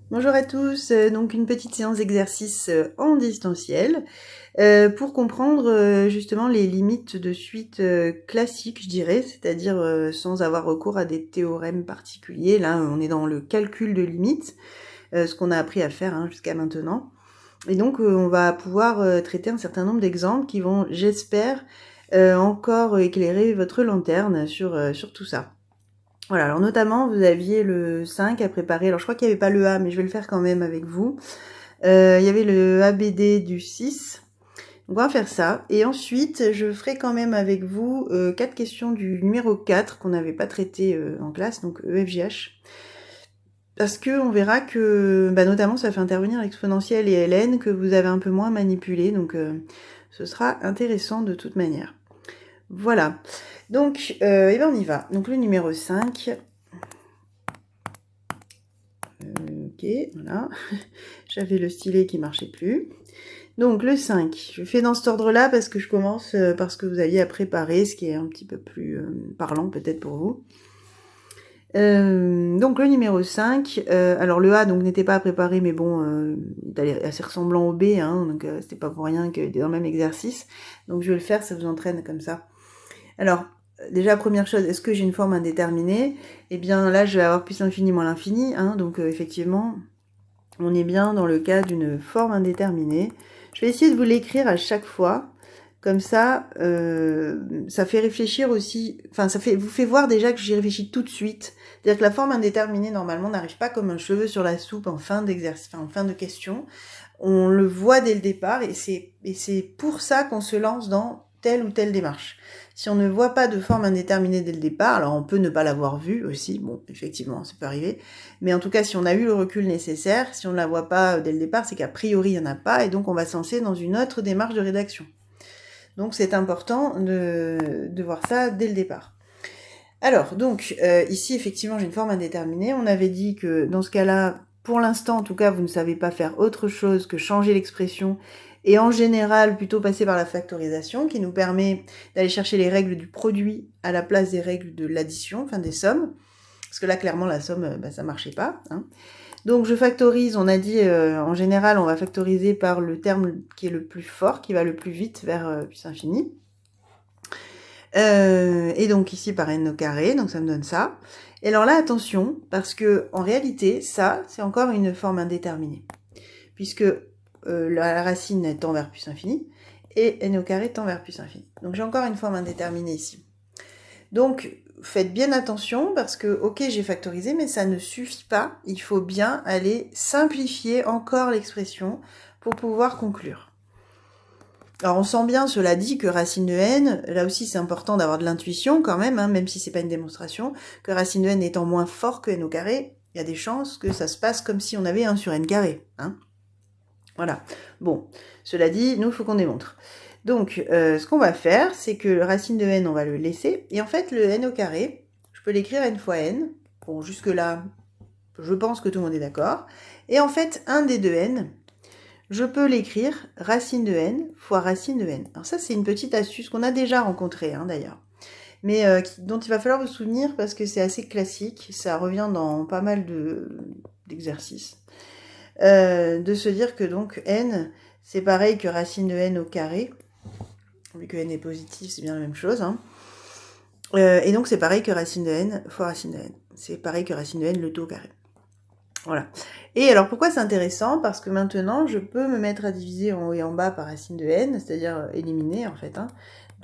Bonjour à tous, donc une petite séance d'exercice en distanciel pour comprendre justement les limites de suite classiques, je dirais, c'est-à-dire sans avoir recours à des théorèmes particuliers. Là, on est dans le calcul de limites, ce qu'on a appris à faire jusqu'à maintenant. Et donc, on va pouvoir traiter un certain nombre d'exemples qui vont, j'espère, encore éclairer votre lanterne sur tout ça. Voilà, alors notamment, vous aviez le 5 à préparer. Alors, je crois qu'il n'y avait pas le A, mais je vais le faire quand même avec vous. Il y avait le ABD du 6. Donc, on va faire ça. Et ensuite, je ferai quand même avec vous 4 questions du numéro 4 qu'on n'avait pas traité en classe, donc EFGH. Parce que on verra que, notamment, ça fait intervenir l'exponentielle et ln que vous avez un peu moins manipulé. Donc, ce sera intéressant de toute manière. Voilà. Donc, on y va. Donc, le numéro 5... Ok, voilà. J'avais le stylet qui marchait plus. Donc le 5, je fais dans cet ordre-là parce que je commence par ce que vous aviez à préparer, ce qui est un petit peu plus parlant peut-être pour vous. Donc le numéro 5, alors le A donc n'était pas à préparer, mais bon, il est assez ressemblant au B, donc c'était pas pour rien qu'il est dans le même exercice. Donc je vais le faire, ça vous entraîne comme ça. Alors, déjà, première chose, est-ce que j'ai une forme indéterminée? Eh bien là, je vais avoir plus l'infini moins l'infini, donc effectivement, on est bien dans le cas d'une forme indéterminée. Je vais essayer de vous l'écrire à chaque fois. Comme ça, ça fait réfléchir aussi... Enfin, vous fait voir déjà que j'y réfléchis tout de suite. C'est-à-dire que la forme indéterminée, normalement, n'arrive pas comme un cheveu sur la soupe en fin d'exercice, en fin de question. On le voit dès le départ et c'est pour ça qu'on se lance dans telle ou telle démarche. Si on ne voit pas de forme indéterminée dès le départ, alors on peut ne pas l'avoir vue aussi, bon, effectivement, ça peut arriver, mais en tout cas, si on a eu le recul nécessaire, si on ne la voit pas dès le départ, c'est qu'a priori, il n'y en a pas, et donc on va se lancer dans une autre démarche de rédaction. Donc c'est important de voir ça dès le départ. Alors, donc, ici, effectivement, j'ai une forme indéterminée. On avait dit que dans ce cas-là, pour l'instant, en tout cas, vous ne savez pas faire autre chose que changer l'expression et en général, plutôt passer par la factorisation qui nous permet d'aller chercher les règles du produit à la place des règles de l'addition, enfin des sommes. Parce que là, clairement, la somme, ça marchait pas. Donc, je factorise, on a dit, en général, on va factoriser par le terme qui est le plus fort, qui va le plus vite vers plus infini. Et donc ici par n au carré, donc ça me donne ça. Et alors là, attention, parce que en réalité, ça, c'est encore une forme indéterminée. Puisque la racine tend vers plus infini, et n au carré tend vers plus infini. Donc j'ai encore une forme indéterminée ici. Donc faites bien attention, parce que, ok, j'ai factorisé, mais ça ne suffit pas. Il faut bien aller simplifier encore l'expression pour pouvoir conclure. Alors on sent bien, cela dit, que racine de n, là aussi c'est important d'avoir de l'intuition quand même, même si c'est pas une démonstration, que racine de n étant moins fort que n au carré, il y a des chances que ça se passe comme si on avait 1 sur n carré. Voilà. Bon, cela dit, nous, il faut qu'on démontre. Donc, ce qu'on va faire, c'est que le racine de n, on va le laisser, et en fait, le n au carré, je peux l'écrire n fois n. Bon, jusque-là, je pense que tout le monde est d'accord. Et en fait, 1 des 2 n, je peux l'écrire racine de n fois racine de n. Alors ça, c'est une petite astuce qu'on a déjà rencontrée, d'ailleurs. Mais dont il va falloir vous souvenir parce que c'est assez classique. Ça revient dans pas mal d'exercices. De se dire que donc n, c'est pareil que racine de n au carré. Vu que n est positif, c'est bien la même chose. Et donc, c'est pareil que racine de n fois racine de n. C'est pareil que racine de n le tout au carré. Voilà. Et alors pourquoi c'est intéressant? Parce que maintenant, je peux me mettre à diviser en haut et en bas par racine de n, c'est-à-dire éliminer en fait. Donc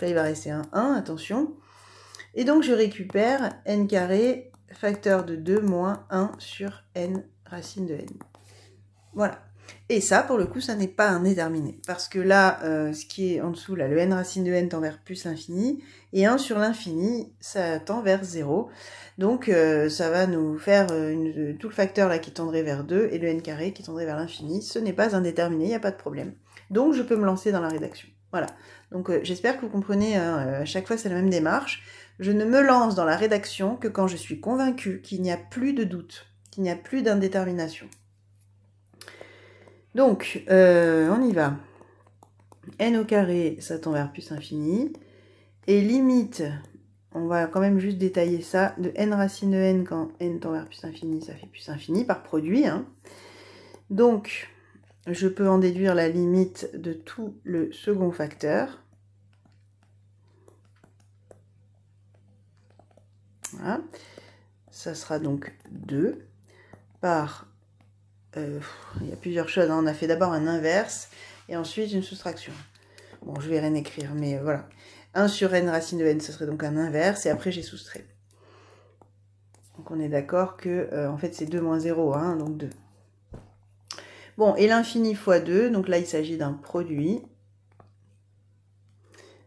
là, il va rester un 1, attention. Et donc, je récupère n carré facteur de 2 moins 1 sur n racine de n. Voilà. Et ça, pour le coup, ça n'est pas indéterminé. Parce que là, ce qui est en dessous, là, le n racine de n tend vers plus l'infini, et 1 sur l'infini, ça tend vers 0. Donc, ça va nous faire tout le facteur là qui tendrait vers 2, et le n carré qui tendrait vers l'infini. Ce n'est pas indéterminé, il n'y a pas de problème. Donc, je peux me lancer dans la rédaction. Voilà. Donc, j'espère que vous comprenez, à chaque fois, c'est la même démarche. Je ne me lance dans la rédaction que quand je suis convaincue qu'il n'y a plus de doute, qu'il n'y a plus d'indétermination. Donc, on y va. N au carré, ça tend vers plus infini. Et limite, on va quand même juste détailler ça, de n racine de n quand n tend vers plus infini, ça fait plus infini par produit. Donc, je peux en déduire la limite de tout le second facteur. Voilà. Ça sera donc 2 par... il y a plusieurs choses, hein. On a fait d'abord un inverse et ensuite une soustraction. Bon, je vais rien écrire, mais voilà. 1 sur n racine de n, ce serait donc un inverse, et après j'ai soustrait. Donc on est d'accord que, en fait, c'est 2 moins 0, hein, donc 2. Bon, et l'infini fois 2, donc là, il s'agit d'un produit,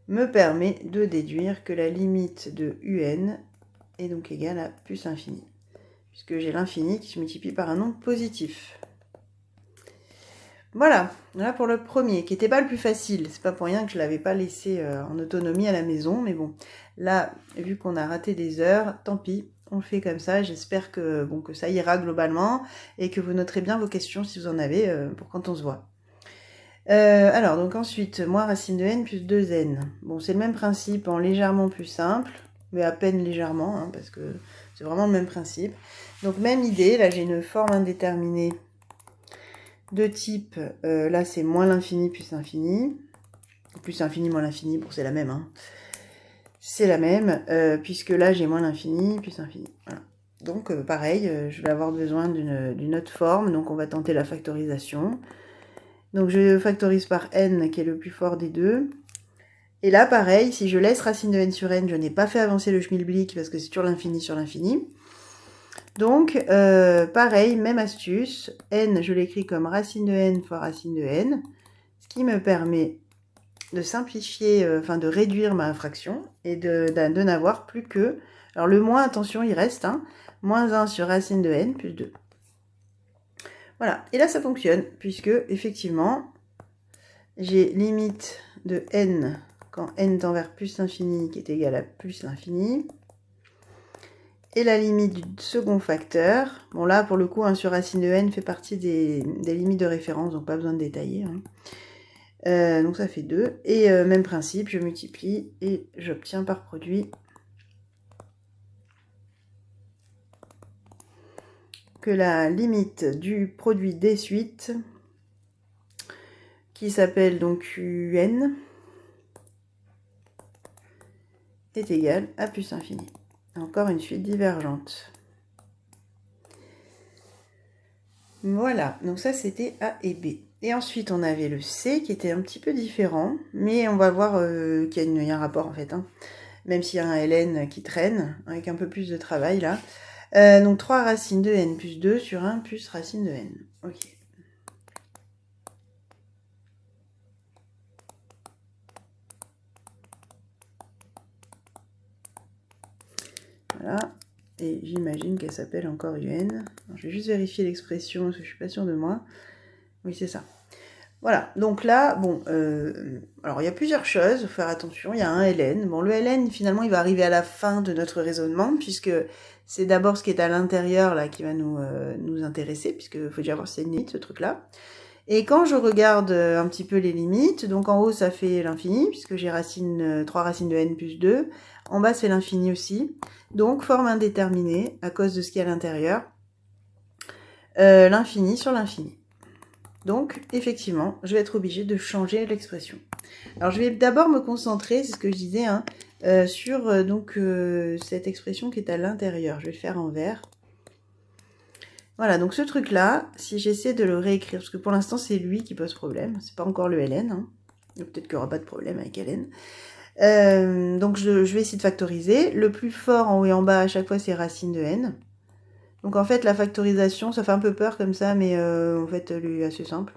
me permet de déduire que la limite de un est donc égale à plus infini, puisque j'ai l'infini qui se multiplie par un nombre positif. Voilà pour le premier, qui n'était pas le plus facile. C'est pas pour rien que je ne l'avais pas laissé en autonomie à la maison, mais bon, là, vu qu'on a raté des heures, tant pis, on le fait comme ça. J'espère que, bon, que ça ira globalement, et que vous noterez bien vos questions si vous en avez, pour quand on se voit. Alors, donc ensuite, moins racine de n plus 2n. Bon, c'est le même principe en légèrement plus simple, mais à peine légèrement, hein, parce que c'est vraiment le même principe. Donc, même idée, là j'ai une forme indéterminée de type, là c'est moins l'infini plus l'infini, plus infini moins l'infini, bon c'est la même, hein. C'est la même, puisque là j'ai moins l'infini plus l'infini. Voilà. Donc pareil, je vais avoir besoin d'une autre forme, donc on va tenter la factorisation. Donc je factorise par n qui est le plus fort des deux. Et là pareil, si je laisse racine de n sur n, je n'ai pas fait avancer le schmilblick parce que c'est toujours l'infini sur l'infini. Donc, pareil, même astuce, n, je l'écris comme racine de n fois racine de n, ce qui me permet de simplifier, enfin de réduire ma fraction, et de n'avoir plus que, alors le moins, attention, il reste, hein, moins 1 sur racine de n plus 2. Voilà, et là ça fonctionne, puisque, effectivement, j'ai limite de n, quand n tend vers plus l'infini, qui est égal à plus l'infini, et la limite du second facteur. Bon là, pour le coup, 1 sur racine de n fait partie des limites de référence, donc pas besoin de détailler. Hein. Donc ça fait 2. Et même principe, je multiplie et j'obtiens par produit que la limite du produit des suites, qui s'appelle donc un, est égale à plus infini. Encore une suite divergente. Voilà, donc ça c'était A et B. Et ensuite on avait le C qui était un petit peu différent, mais on va voir qu'il y a un rapport en fait, hein. Même s'il y a un ln qui traîne, avec un peu plus de travail là. Donc 3 racines de n plus 2 sur 1 plus racine de n. Ok. Voilà. Et j'imagine qu'elle s'appelle encore un. Alors, je vais juste vérifier l'expression, parce que je suis pas sûre de moi. Oui, c'est ça. Voilà, donc là, bon, alors il y a plusieurs choses, il faut faire attention, il y a un ln. Bon, le ln, finalement, il va arriver à la fin de notre raisonnement, puisque c'est d'abord ce qui est à l'intérieur, là, qui va nous intéresser, puisqu'il faut déjà voir si c'est une limite, ce truc-là. Et quand je regarde un petit peu les limites, donc en haut, ça fait l'infini, puisque j'ai 3 racines de n plus 2. En bas, c'est l'infini aussi. Donc, forme indéterminée, à cause de ce qui est à l'intérieur. L'infini sur l'infini. Donc, effectivement, je vais être obligée de changer l'expression. Alors, je vais d'abord me concentrer, c'est ce que je disais, hein, sur cette expression qui est à l'intérieur. Je vais le faire en vert. Voilà, donc ce truc-là, si j'essaie de le réécrire, parce que pour l'instant, c'est lui qui pose problème, c'est pas encore le ln, hein. Peut-être qu'il n'y aura pas de problème avec ln. Donc, je vais essayer de factoriser. Le plus fort en haut et en bas, à chaque fois, c'est racine de n. Donc en fait, la factorisation, ça fait un peu peur comme ça, mais en fait, elle est assez simple.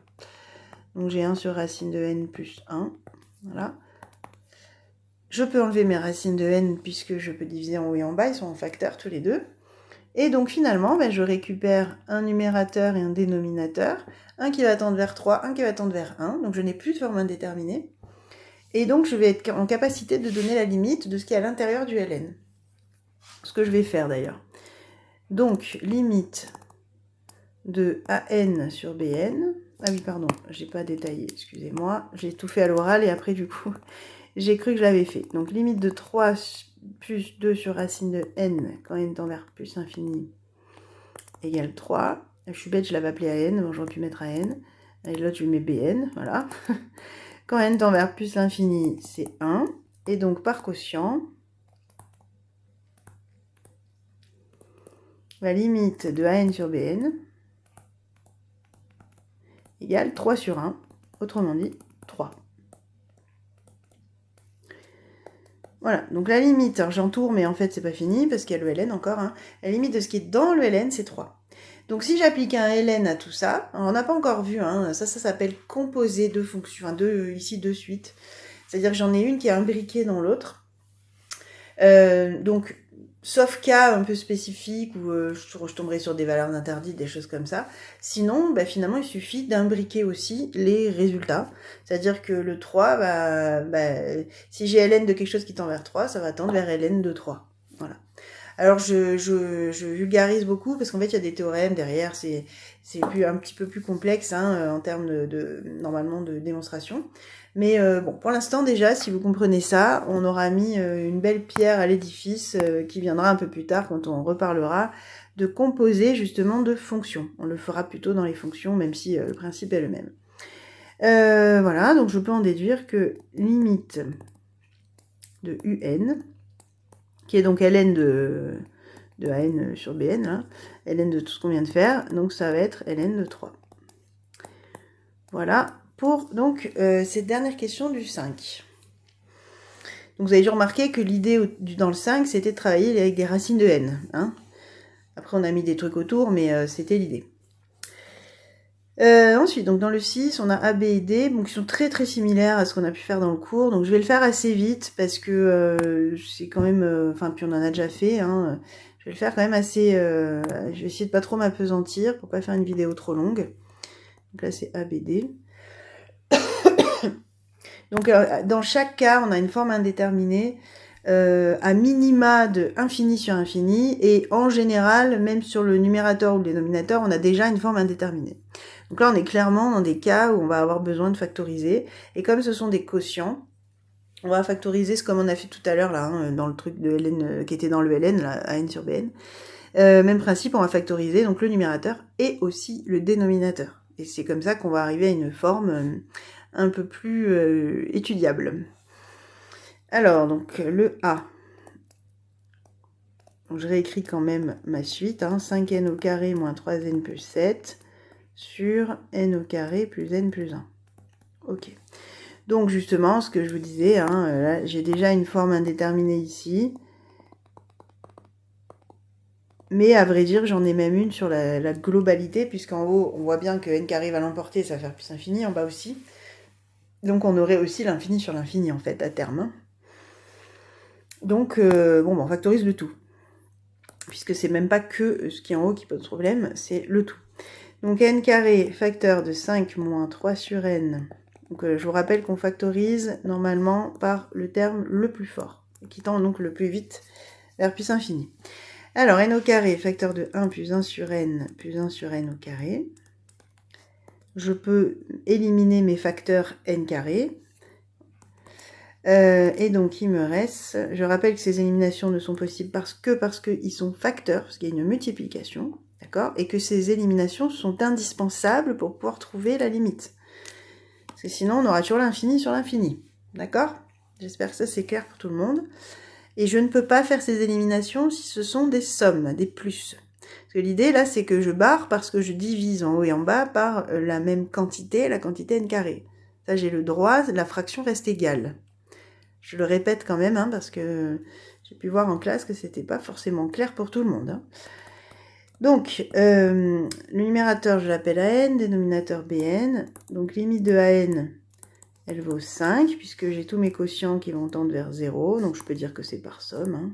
Donc j'ai 1 sur racine de n plus 1. Voilà. Je peux enlever mes racines de n puisque je peux diviser en haut et en bas, ils sont en facteur tous les deux. Et donc finalement, ben, je récupère un numérateur et un dénominateur. Un qui va tendre vers 3, un qui va tendre vers 1. Donc je n'ai plus de forme indéterminée. Et donc je vais être en capacité de donner la limite de ce qui est à l'intérieur du ln. Ce que je vais faire d'ailleurs. Donc, limite de an sur bn. Ah oui, pardon, j'ai pas détaillé, excusez-moi. J'ai tout fait à l'oral et après, du coup, j'ai cru que je l'avais fait. Donc, limite de 3 plus 2 sur racine de n, quand n tend vers plus infini, égale 3. Je suis bête, je l'avais appelé AN, bon, j'aurais pu mettre AN. Et l'autre, je lui mets BN, voilà. Quand n tend vers plus l'infini, c'est 1. Et donc, par quotient, la limite de AN sur BN égale 3 sur 1, autrement dit 3. Voilà, donc la limite, alors j'entoure, mais en fait c'est pas fini, parce qu'il y a le ln encore, hein. La limite de ce qui est dans le ln, c'est 3. Donc si j'applique un ln à tout ça, on n'a pas encore vu, hein, ça s'appelle composé de fonctions, enfin ici de suite. C'est-à-dire que j'en ai une qui est imbriquée dans l'autre. Donc, sauf cas un peu spécifique où je tomberai sur des valeurs interdites, des choses comme ça. Sinon, bah, finalement, il suffit d'imbriquer aussi les résultats. C'est-à-dire que le 3, si j'ai ln de quelque chose qui tend vers 3, ça va tendre vers ln de 3. Voilà. Alors, je vulgarise beaucoup parce qu'en fait, il y a des théorèmes derrière. C'est un petit peu plus complexe hein, en termes normalement de démonstration. Mais bon, pour l'instant déjà, si vous comprenez ça, on aura mis une belle pierre à l'édifice qui viendra un peu plus tard quand on reparlera de composer justement de fonctions. On le fera plutôt dans les fonctions, même si le principe est le même. Voilà, donc je peux en déduire que limite de un, qui est donc ln de an sur bn, là, ln de tout ce qu'on vient de faire, donc ça va être ln de 3. Voilà. Pour donc cette dernière question du 5. Donc vous avez dû remarquer que l'idée dans le 5, c'était de travailler avec des racines de n. Hein. Après, on a mis des trucs autour, mais c'était l'idée. Ensuite, donc dans le 6, on a A, B et D, donc qui sont très très similaires à ce qu'on a pu faire dans le cours. Donc je vais le faire assez vite parce que c'est quand même... Enfin, puis on en a déjà fait. Hein, je vais le faire quand même assez... je vais essayer de pas trop m'apesantir pour pas faire une vidéo trop longue. Donc là, c'est A, B, D. Donc, dans chaque cas, on a une forme indéterminée, à minima de infini sur infini, et en général, même sur le numérateur ou le dénominateur, on a déjà une forme indéterminée. Donc là, on est clairement dans des cas où on va avoir besoin de factoriser, et comme ce sont des quotients, on va factoriser ce comme on a fait tout à l'heure, là, hein, dans le truc de ln, qui était dans le ln, là, an sur bn. Même principe, on va factoriser donc le numérateur et aussi le dénominateur. Et c'est comme ça qu'on va arriver à une forme un peu plus étudiable. Alors, donc, le A. Donc, je réécris quand même ma suite. Hein, 5n au carré moins 3n plus 7 sur n au carré plus n plus 1. Ok. Donc, justement, ce que je vous disais, hein, là, j'ai déjà une forme indéterminée ici. Mais à vrai dire, j'en ai même une sur la globalité, puisqu'en haut, on voit bien que n carré va l'emporter, ça va faire plus infini, en bas aussi. Donc on aurait aussi l'infini sur l'infini, en fait, à terme. Donc, on factorise le tout. Puisque c'est même pas que ce qui est en haut qui pose problème, c'est le tout. Donc n carré, facteur de 5 moins 3 sur n. Donc je vous rappelle qu'on factorise normalement par le terme le plus fort, qui tend donc le plus vite vers plus infini. Alors, n au carré, facteur de 1 plus 1 sur n plus 1 sur n au carré. Je peux éliminer mes facteurs n carré. Et donc, il me reste... Je rappelle que ces éliminations ne sont possibles parce qu'ils sont facteurs, parce qu'il y a une multiplication, d'accord? Et que ces éliminations sont indispensables pour pouvoir trouver la limite. Parce que sinon, on aura toujours l'infini sur l'infini, d'accord? J'espère que ça, c'est clair pour tout le monde. Et je ne peux pas faire ces éliminations si ce sont des sommes, des plus. Parce que l'idée, là, c'est que je barre parce que je divise en haut et en bas par la même quantité, la quantité n carré. Ça, j'ai le droit, la fraction reste égale. Je le répète quand même, hein, parce que j'ai pu voir en classe que c'était pas forcément clair pour tout le monde. Hein. Donc, le numérateur, je l'appelle AN, dénominateur BN. Donc, limite de AN, elle vaut 5, puisque j'ai tous mes quotients qui vont tendre vers 0. Donc, je peux dire que c'est par somme. Hein.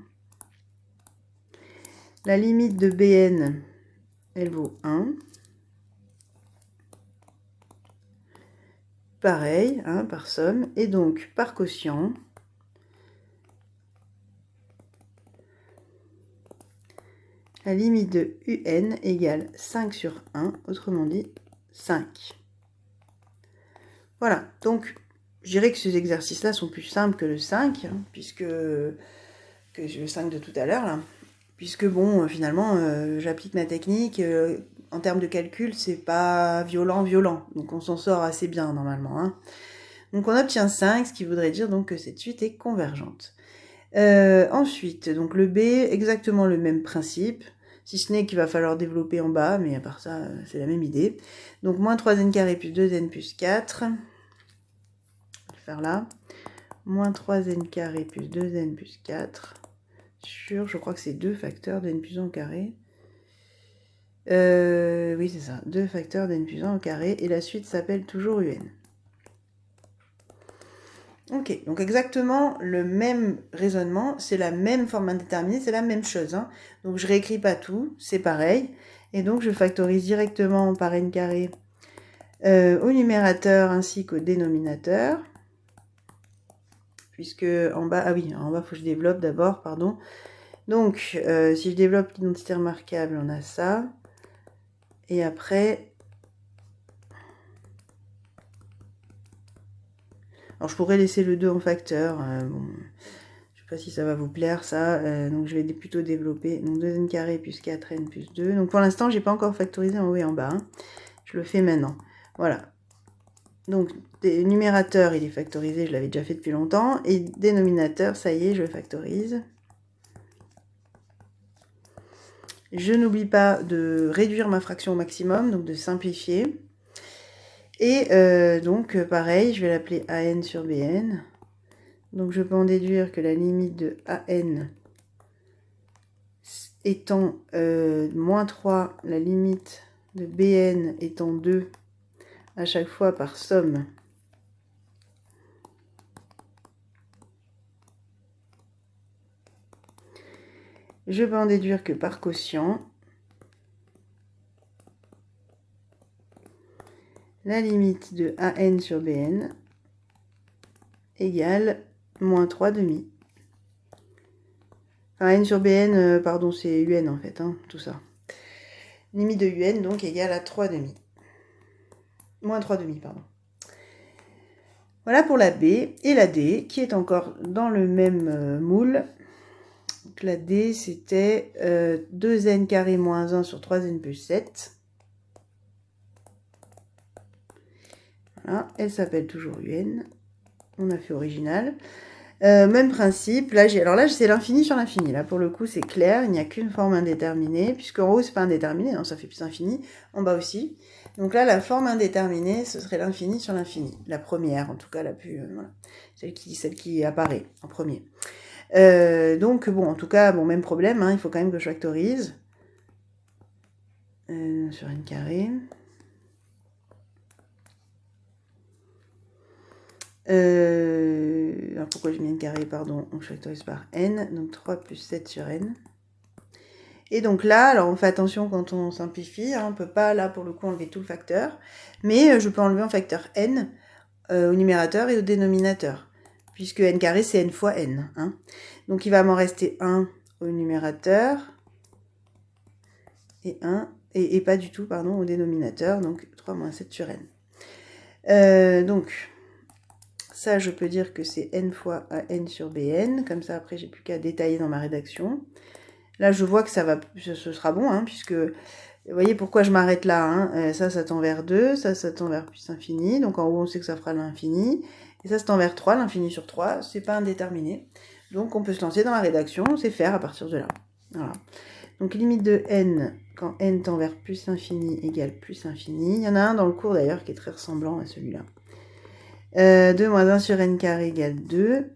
La limite de BN, elle vaut 1. Pareil, hein, par somme. Et donc, par quotient, la limite de UN égale 5 sur 1, autrement dit 5. Voilà, donc je dirais que ces exercices-là sont plus simples que le 5, hein, que le 5 de tout à l'heure, là. Puisque bon, finalement, j'applique ma technique, en termes de calcul, c'est pas violent. Donc on s'en sort assez bien normalement. Hein. Donc on obtient 5, ce qui voudrait dire donc que cette suite est convergente. Ensuite, donc le B, exactement le même principe, si ce n'est qu'il va falloir développer en bas, mais à part ça, c'est la même idée. Donc moins 3n carré plus 2n plus 4, je vais faire là, moins 3n carré plus 2n plus 4, sur, je crois que c'est 2 facteurs de n plus 1 au carré. Oui, c'est ça, 2 facteurs de n plus 1 au carré, et la suite s'appelle toujours un. Ok, donc exactement le même raisonnement, c'est la même forme indéterminée, c'est la même chose. Hein. Donc je réécris pas tout, c'est pareil. Et donc je factorise directement par n carré au numérateur ainsi qu'au dénominateur. Puisque en bas, ah oui, en bas il faut que je développe d'abord, pardon. Donc si je développe l'identité remarquable, on a ça. Et après... Alors je pourrais laisser le 2 en facteur, bon, je sais pas si ça va vous plaire ça, donc je vais plutôt développer donc 2n carré plus 4n plus 2, donc pour l'instant j'ai pas encore factorisé en haut et en bas, hein. Je le fais maintenant, voilà. Donc numérateur il est factorisé, je l'avais déjà fait depuis longtemps, et dénominateur, ça y est, je le factorise. Je n'oublie pas de réduire ma fraction au maximum, donc de simplifier. Et donc pareil, je vais l'appeler AN sur BN. Donc je peux en déduire que la limite de AN étant moins 3, la limite de BN étant 2 à chaque fois par somme. Je peux en déduire que par quotient, la limite de AN sur BN égale moins 3 demi. Enfin, N sur BN, pardon, c'est UN en fait, hein, tout ça. Limite de UN donc égale à 3 demi. Moins 3 demi, pardon. Voilà pour la B. Et la D, qui est encore dans le même moule. Donc la D, c'était 2n carré moins 1 sur 3n plus 7. Voilà, elle s'appelle toujours UN. On a fait original. Même principe, là c'est l'infini sur l'infini, là pour le coup c'est clair, il n'y a qu'une forme indéterminée, puisque en haut c'est pas indéterminé, non, ça fait plus infini, en bas aussi. Donc là la forme indéterminée ce serait l'infini sur l'infini, la première en tout cas la plus, voilà, celle qui apparaît en premier. Donc bon, en tout cas, bon, même problème, hein, il faut quand même que je factorise sur n carré. Alors pourquoi j'ai mis n carré, pardon, on factorise par n, donc 3 plus 7 sur n. Et donc là, alors on fait attention quand on simplifie, hein, on ne peut pas là pour le coup enlever tout le facteur, mais je peux enlever un facteur n au numérateur et au dénominateur, puisque n carré c'est n fois n. Hein. Donc il va m'en rester 1 au numérateur et 1, et pas du tout, pardon, au dénominateur, donc 3 moins 7 sur n. Donc ça, je peux dire que c'est n fois AN sur BN. Comme ça, après, j'ai plus qu'à détailler dans ma rédaction. Là, je vois que ce sera bon, hein, puisque, vous voyez pourquoi je m'arrête là. Hein, ça tend vers 2, ça tend vers plus infini. Donc en haut, on sait que ça fera l'infini. Et ça tend vers 3, l'infini sur 3, c'est pas indéterminé. Donc on peut se lancer dans la rédaction, c'est faire à partir de là. Voilà. Donc limite de n, quand n tend vers plus infini égale plus infini. Il y en a un dans le cours d'ailleurs qui est très ressemblant à celui-là. 2 moins 1 sur n carré égale 2.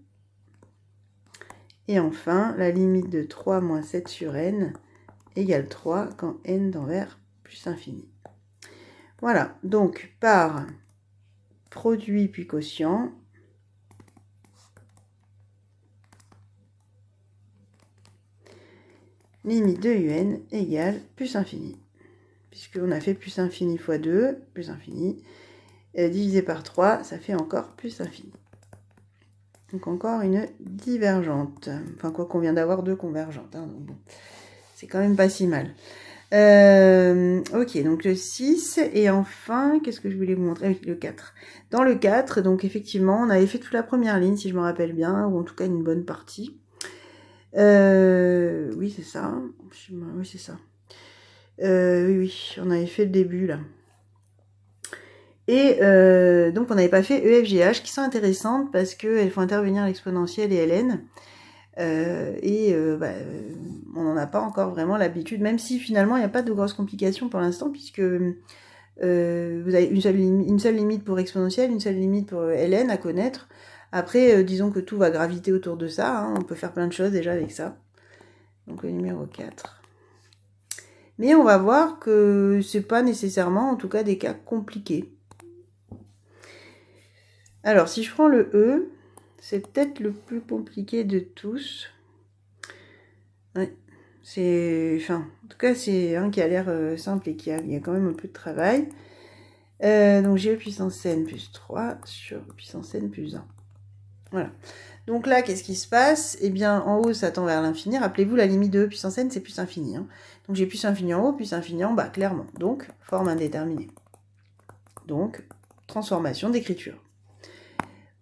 Et enfin, la limite de 3 moins 7 sur n égale 3 quand n tend vers plus infini. Voilà, donc par produit puis quotient, limite de un égale plus infini. Puisqu'on a fait plus infini fois 2, plus infini, divisé par 3, ça fait encore plus infini. Donc encore une divergente. Enfin, quoi qu'on vient d'avoir 2 convergentes. Hein, donc bon, c'est quand même pas si mal. Ok, donc le 6. Et enfin, qu'est-ce que je voulais vous montrer? Le 4. Dans le 4, donc effectivement, on avait fait toute la première ligne, si je me rappelle bien, ou en tout cas une bonne partie. Oui, c'est ça. Oui, c'est ça. Oui, oui, on avait fait le début, là. Et donc, on n'avait pas fait EFGH, qui sont intéressantes parce qu'elles font intervenir l'exponentielle et ln. On n'en a pas encore vraiment l'habitude, même si finalement, il n'y a pas de grosses complications pour l'instant, puisque vous avez une seule limite pour exponentielle, une seule limite pour ln à connaître. Après, disons que tout va graviter autour de ça, hein, on peut faire plein de choses déjà avec ça. Donc le numéro 4. Mais on va voir que c'est pas nécessairement, en tout cas, des cas compliqués. Alors, si je prends le E, c'est peut-être le plus compliqué de tous. Ouais, en tout cas, c'est un qui a l'air simple et il y a quand même un peu de travail. Donc, j'ai E puissance n plus 3 sur E puissance n plus 1. Voilà. Donc là, qu'est-ce qui se passe? Eh bien, en haut, ça tend vers l'infini. Rappelez-vous, la limite de E puissance n, c'est plus infini. Hein. Donc, j'ai plus infini en haut, plus infini en bas, clairement. Donc, forme indéterminée. Donc, transformation d'écriture.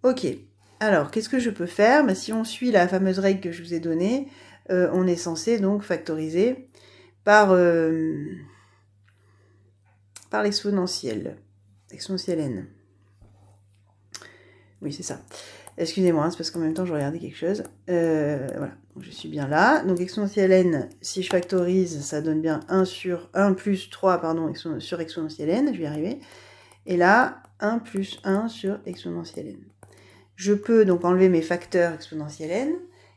Ok. Alors, qu'est-ce que je peux faire? Si on suit la fameuse règle que je vous ai donnée, on est censé donc factoriser par l'exponentielle. Exponentielle n. Oui, c'est ça. Excusez-moi, c'est parce qu'en même temps, je regardais quelque chose. Voilà, donc, je suis bien là. Donc, exponentielle n, si je factorise, ça donne bien 1 plus 3, pardon, sur exponentielle n, je vais y arriver. Et là, 1 plus 1 sur exponentielle n. Je peux donc enlever mes facteurs exponentielle n,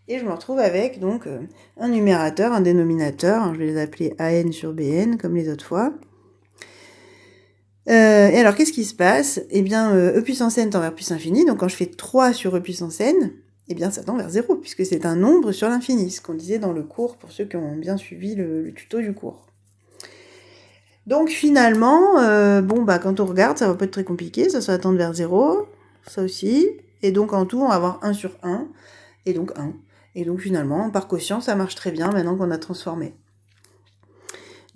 et je me retrouve avec donc un numérateur, un dénominateur. Je vais les appeler an sur bn, comme les autres fois. Et alors, qu'est-ce qui se passe? Eh bien, e puissance n tend vers plus infini, donc quand je fais 3 sur e puissance n, eh bien, ça tend vers 0, puisque c'est un nombre sur l'infini, ce qu'on disait dans le cours, pour ceux qui ont bien suivi le tuto du cours. Donc, finalement, quand on regarde, ça va pas être très compliqué, ça va tendre vers 0, ça aussi, et donc, en tout, on va avoir 1 sur 1, et donc 1. Et donc, finalement, par quotient, ça marche très bien, maintenant qu'on a transformé.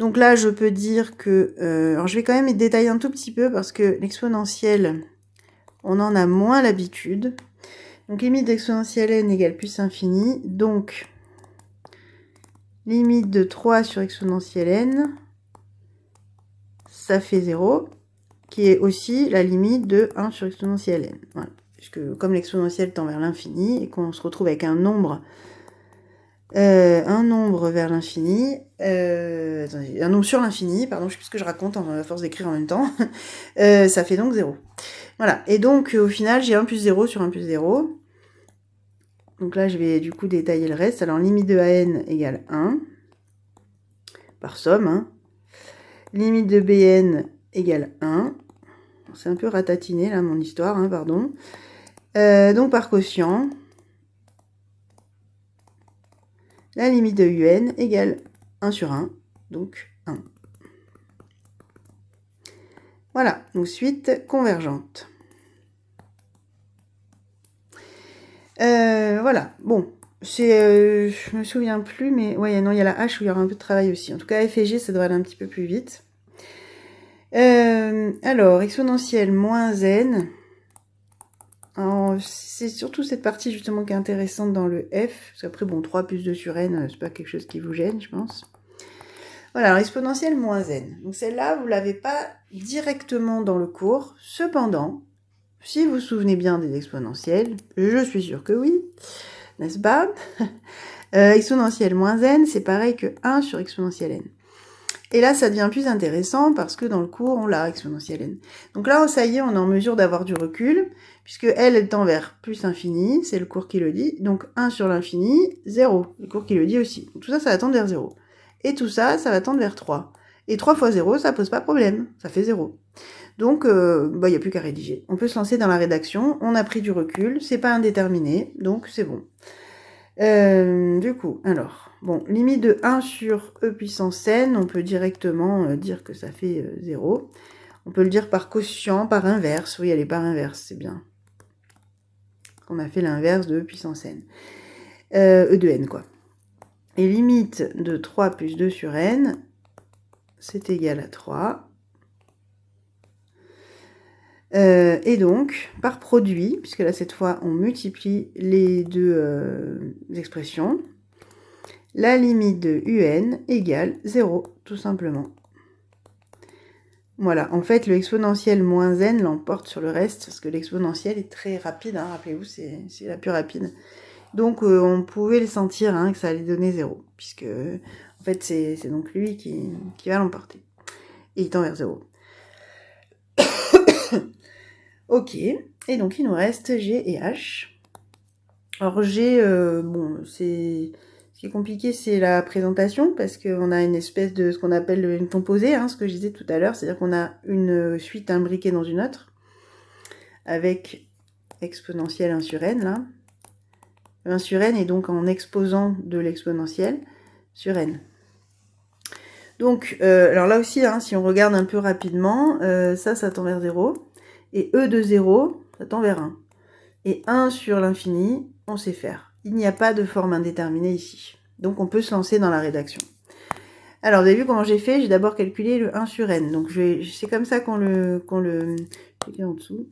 Donc là, je peux dire que... alors, je vais quand même détailler un tout petit peu parce que l'exponentielle, on en a moins l'habitude. Donc, limite d'exponentielle n égale plus infini. Donc, limite de 3 sur exponentielle n, ça fait 0, qui est aussi la limite de 1 sur exponentielle n. Voilà. Puisque comme l'exponentielle tend vers l'infini et qu'on se retrouve avec un nombre vers l'infini, un nombre sur l'infini, pardon, je sais plus ce que je raconte à force d'écrire en même temps, ça fait donc 0. Voilà, et donc au final j'ai 1 plus 0 sur 1 plus 0, donc là je vais du coup détailler le reste. Alors limite de an égale 1, par somme, hein. Limite de bn égale 1, c'est un peu ratatiné là mon histoire, hein, pardon, donc par quotient, la limite de un égale 1 sur 1, donc 1. Voilà, donc suite convergente. Voilà, bon, je me souviens plus, mais ouais, non, il y a la H où il y aura un peu de travail aussi. En tout cas, F et G, ça devrait aller un petit peu plus vite. Alors, exponentielle moins n. C'est surtout cette partie justement qui est intéressante dans le F, parce qu'après, bon, 3 plus 2 sur n, c'est pas quelque chose qui vous gêne, je pense. Voilà, alors exponentielle moins n. Donc celle-là, vous ne l'avez pas directement dans le cours. Cependant, si vous vous souvenez bien des exponentielles, je suis sûre que oui, n'est-ce pas? Exponentielle moins n, c'est pareil que 1 sur exponentielle n. Et là, ça devient plus intéressant parce que dans le cours, on l'a, exponentielle n. Donc là, ça y est, on est en mesure d'avoir du recul, puisque elle tend vers plus infini, c'est le cours qui le dit. Donc 1 sur l'infini, 0, le cours qui le dit aussi. Donc tout ça, ça va tendre vers 0. Et tout ça, ça va tendre vers 3. Et 3 fois 0, ça pose pas de problème, ça fait 0. Donc, il n'y a plus qu'à rédiger. On peut se lancer dans la rédaction, on a pris du recul, c'est pas indéterminé, donc c'est bon. Du coup, alors, bon, limite de 1 sur e puissance n, on peut directement dire que ça fait 0. On peut le dire par quotient, par inverse. Oui, elle est par inverse, c'est bien. On a fait l'inverse de e puissance n. E de n, quoi. Et limite de 3 plus 2 sur n, c'est égal à 3. Et donc, par produit, puisque là, cette fois, on multiplie les deux expressions, la limite de un égale 0, tout simplement. Voilà, en fait, le exponentiel moins n l'emporte sur le reste, parce que l'exponentiel est très rapide, hein, rappelez-vous, c'est la plus rapide. Donc, on pouvait le sentir, hein, que ça allait donner 0, puisque, en fait, c'est donc lui qui va l'emporter. Et il tend vers 0. Ok, et donc il nous reste G et H. Alors G, bon, ce qui est compliqué, c'est la présentation, parce qu'on a une espèce de ce qu'on appelle une composée, hein, ce que je disais tout à l'heure, c'est-à-dire qu'on a une suite imbriquée dans une autre, avec exponentielle 1 sur n, là. 1 sur n est donc en exposant de l'exponentielle sur n. Donc, alors là aussi, hein, si on regarde un peu rapidement, ça tend vers 0, et E de 0, ça tend vers 1. Et 1 sur l'infini, on sait faire. Il n'y a pas de forme indéterminée ici. Donc on peut se lancer dans la rédaction. Alors vous avez vu comment j'ai fait? J'ai d'abord calculé le 1 sur n. Donc c'est comme ça qu'on le en dessous.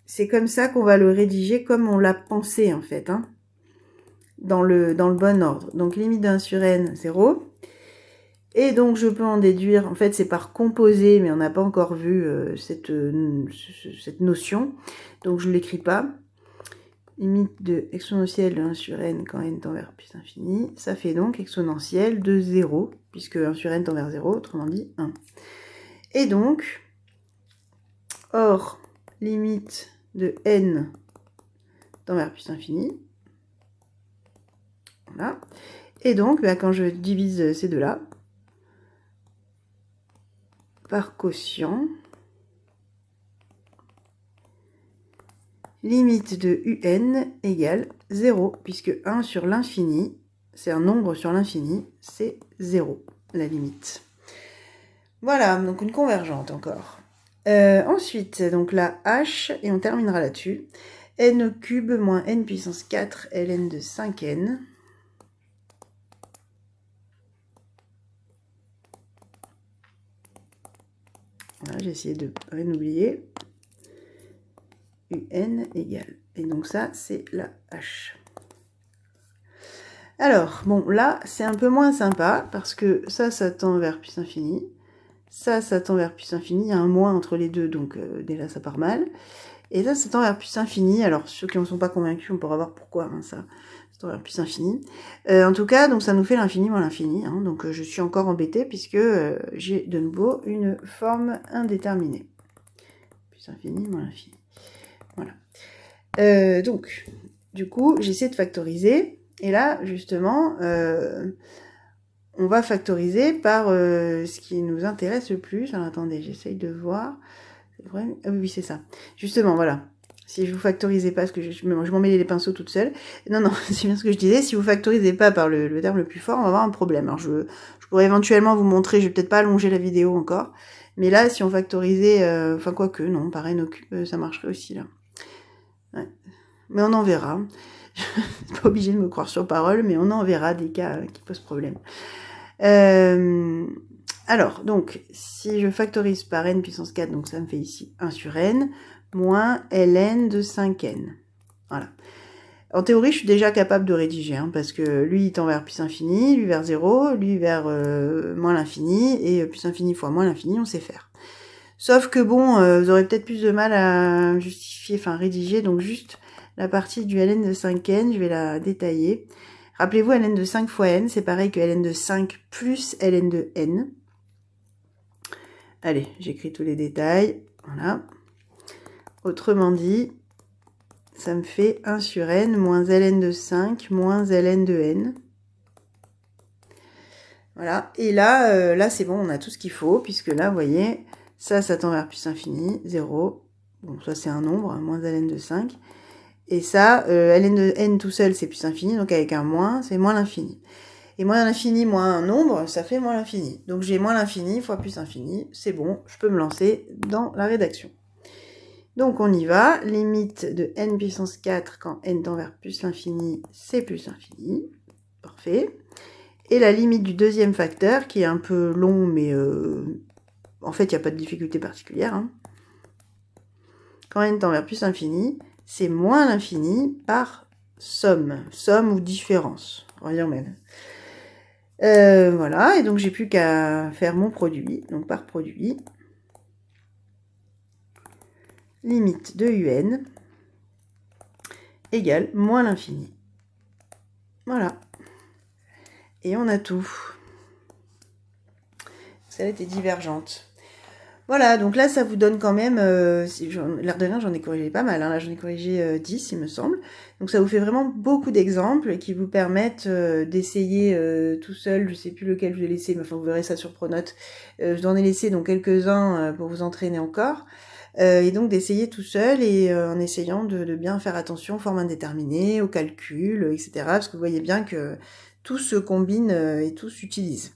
C'est comme ça qu'on va le rédiger comme on l'a pensé en fait, hein, dans le bon ordre. Donc limite de 1 sur n, 0. Et donc je peux en déduire, en fait c'est par composé, mais on n'a pas encore vu cette notion. Donc je ne l'écris pas. Limite de exponentielle de 1 sur n quand n tend vers plus infini, ça fait donc exponentielle de 0, puisque 1 sur n tend vers 0, autrement dit 1. Et donc, or, limite de n tend vers plus infini, voilà. Et donc, bah, quand je divise ces deux-là, par quotient, limite de un égale 0, puisque 1 sur l'infini, c'est un nombre sur l'infini, c'est 0, la limite. Voilà, donc une convergente encore. Ensuite, donc la h, et on terminera là-dessus. N au cube moins n puissance 4 ln de 5n. Voilà, j'ai essayé de rien oublier. un égale. Et donc ça, c'est la h. Alors, bon, là, c'est un peu moins sympa, parce que ça tend vers plus infini. Ça tend vers plus infini. Il y a un moins entre les deux, donc déjà, ça part mal. Et ça tend vers plus infini. Alors, ceux qui ne sont pas convaincus, on pourra voir pourquoi, hein, ça tend vers plus infini. En tout cas, donc ça nous fait l'infini moins l'infini. Hein, donc, je suis encore embêtée, puisque j'ai de nouveau une forme indéterminée. Plus infini moins l'infini. Voilà. Donc, du coup, j'essaie de factoriser. Et là, justement, on va factoriser par ce qui nous intéresse le plus. Alors, attendez, j'essaye de voir. C'est vrai? Ah oui, c'est ça. Justement, voilà. Si je vous factorisez pas, parce que je m'en mêlais les pinceaux toute seule. Non, c'est bien ce que je disais. Si vous factorisez pas par le terme le plus fort, on va avoir un problème. Alors, je pourrais éventuellement vous montrer, je vais peut-être pas allonger la vidéo encore. Mais là, si on factorisait, enfin, quoique, non, pareil, ça marcherait aussi, là. Ouais. Mais on en verra. Je suis pas obligée de me croire sur parole, mais on en verra des cas qui posent problème. Alors, donc, si je factorise par n puissance 4, donc ça me fait ici 1 sur n, moins ln de 5n. Voilà. En théorie, je suis déjà capable de rédiger, hein, parce que lui, il tend vers plus infini, lui vers 0, lui vers moins l'infini, et plus infini fois moins l'infini, on sait faire. Sauf que bon, vous aurez peut-être plus de mal à justifier, enfin rédiger, donc juste la partie du ln de 5n, je vais la détailler. Rappelez-vous, ln de 5 fois n, c'est pareil que ln de 5 plus ln de n. Allez, j'écris tous les détails, voilà. Autrement dit, ça me fait 1 sur n moins ln de 5 moins ln de n. Voilà, et là, là c'est bon, on a tout ce qu'il faut, puisque là, vous voyez, ça tend vers plus infini, 0. Bon, ça c'est un nombre, moins ln de 5. Et ça, ln de n tout seul, c'est plus infini, donc avec un moins, c'est moins l'infini. Et moins l'infini moins un nombre, ça fait moins l'infini. Donc j'ai moins l'infini fois plus infini, c'est bon, je peux me lancer dans la rédaction. Donc on y va, limite de n puissance 4 quand n tend vers plus l'infini, c'est plus l'infini. Parfait. Et la limite du deuxième facteur, qui est un peu long, mais en fait, il n'y a pas de difficulté particulière. Hein. Quand n tend vers plus infini, c'est moins l'infini par somme ou différence. Voyons même. Voilà, et donc j'ai plus qu'à faire mon produit. Donc par produit, limite de UN égale moins l'infini. Voilà. Et on a tout. Celle était divergente. Voilà, donc là, ça vous donne quand même... l'air de rien, j'en ai corrigé pas mal. Hein, là, j'en ai corrigé 10, il me semble. Donc ça vous fait vraiment beaucoup d'exemples qui vous permettent d'essayer tout seul. Je sais plus lequel je vous ai laissé, mais enfin, vous verrez ça sur Pronote. Je vous en ai laissé donc quelques-uns pour vous entraîner encore. Et donc d'essayer tout seul et en essayant de bien faire attention aux formes indéterminées, aux calculs, etc. Parce que vous voyez bien que tout se combine et tout s'utilise.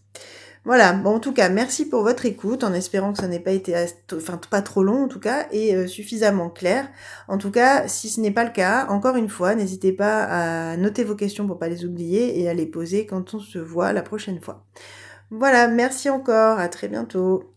Voilà, bon en tout cas, merci pour votre écoute, en espérant que ça n'ait pas été, enfin pas trop long en tout cas, et suffisamment clair. En tout cas, si ce n'est pas le cas, encore une fois, n'hésitez pas à noter vos questions pour pas les oublier et à les poser quand on se voit la prochaine fois. Voilà, merci encore, à très bientôt.